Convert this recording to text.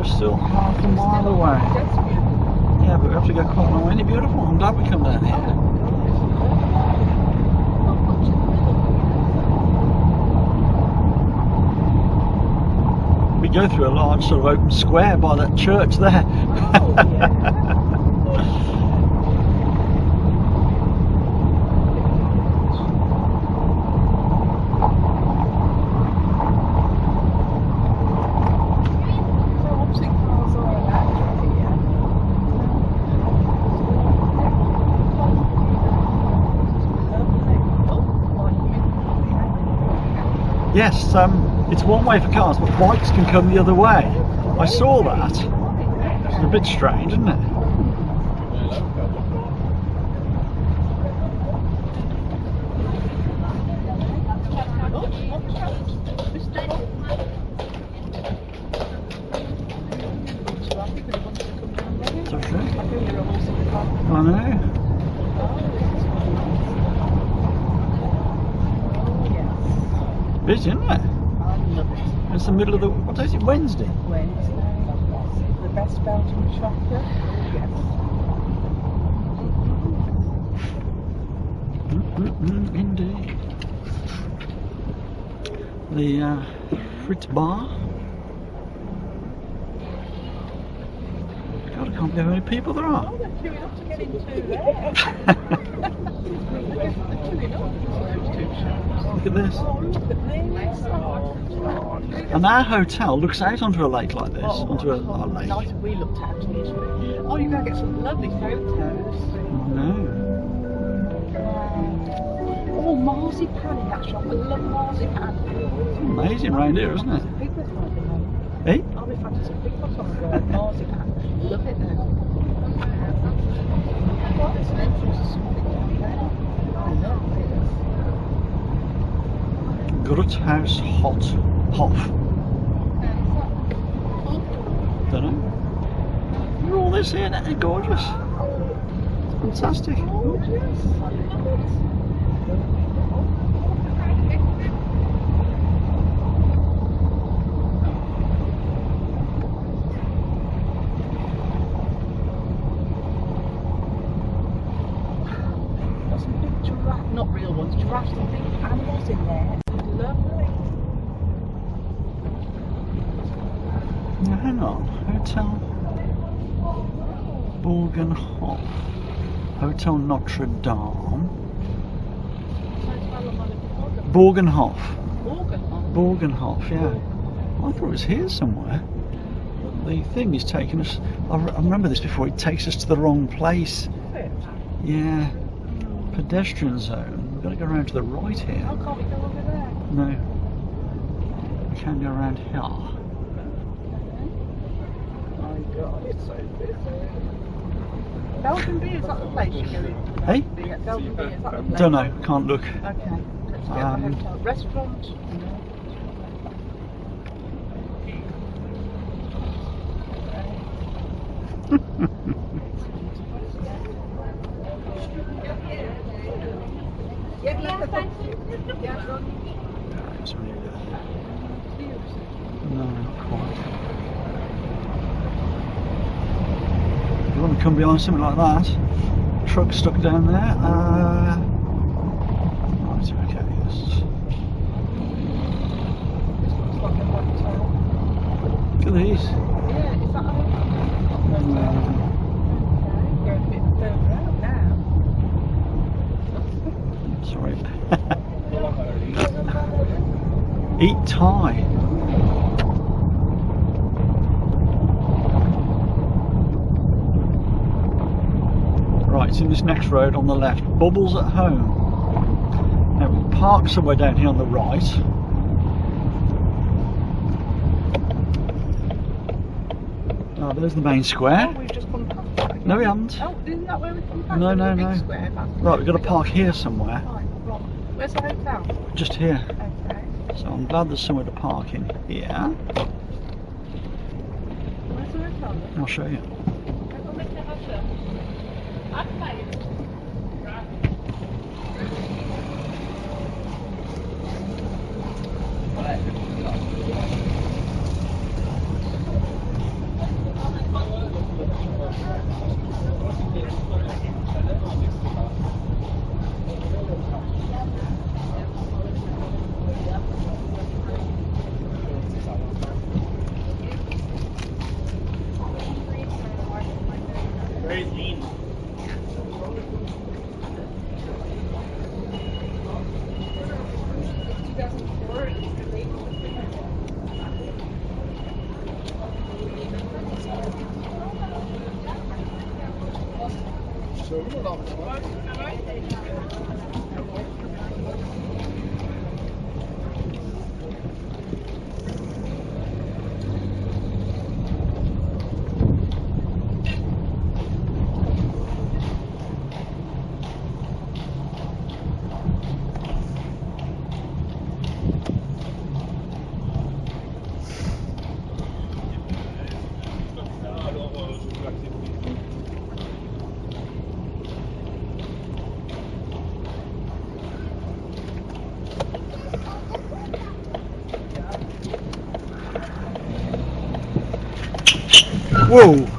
we're still half a mile away. Yeah, but we have to go quite a long way. Isn't it beautiful? I'm glad we come down here. We go through a large sort of open square by that church there. Oh, yeah. Yes, it's one way for cars, but bikes can come the other way. I saw that. It's a bit strange, isn't it? It's okay. I know. Busy, isn't it? I love it. It's the middle of the... What day is it? Wednesday? Wednesday. The best Belgian chocolate. Yes. Indeed. The Fritz bar. God, I can't believe how many people there are. Oh, they're queuing up to get into there. Look at this. Oh, look at this. And our hotel looks out onto a lake like this. Onto a lake. Nice if we looked out into it. Oh, you're going to get some lovely photos. No. Oh, marzipan in that shop. I love marzipan. It's amazing round here, isn't it? Big ones might be nice. Hey? I'll be fantastic. Big ones on the road. Marzipan. Love it now. What is an entrance to something down there? I love it. Gruthaus Hof. Don't know. Look at all this here, they're gorgeous. It's fantastic. Gorgeous. I love it. Got some big giraffe, not real ones, giraffes and big animals in there. Lovely. Now hang on, Hotel Borgenhof, Hotel Notre Dame, Borgenhof, Borgenhof, yeah. I thought it was here somewhere. The thing is taking us, I remember this before, it takes us to the wrong place. Yeah, pedestrian zone, we've got to go around to the right here. Oh, can't we go over there? No, we can go around here. God, it's so busy. Belgian beer, is that the place you go in? Hey? Belgian beer, is that the place? Don't know, can't look. Okay, let's get the hotel. Restaurant? No, not quite. You want to come behind something like that? Truck stuck down there. Right, okay, yes. This looks like a hotel. Look at these. Yeah, is that a hotel? Okay, going a bit further out now. Sorry. Eat Thai. Right, it's in this next road on the left. Bubbles at Home. Now we park somewhere down here on the right. Oh, there's the main square. Oh, we've just gone past that. No, we haven't. Oh, isn't that where we come past? No, The no, big no. square past the Right, we've got to big park square. here somewhere. Right, right. Where's the hotel? Just here. Okay. So I'm glad there's somewhere to park in here. Where's the hotel? I'll show you. Whoa!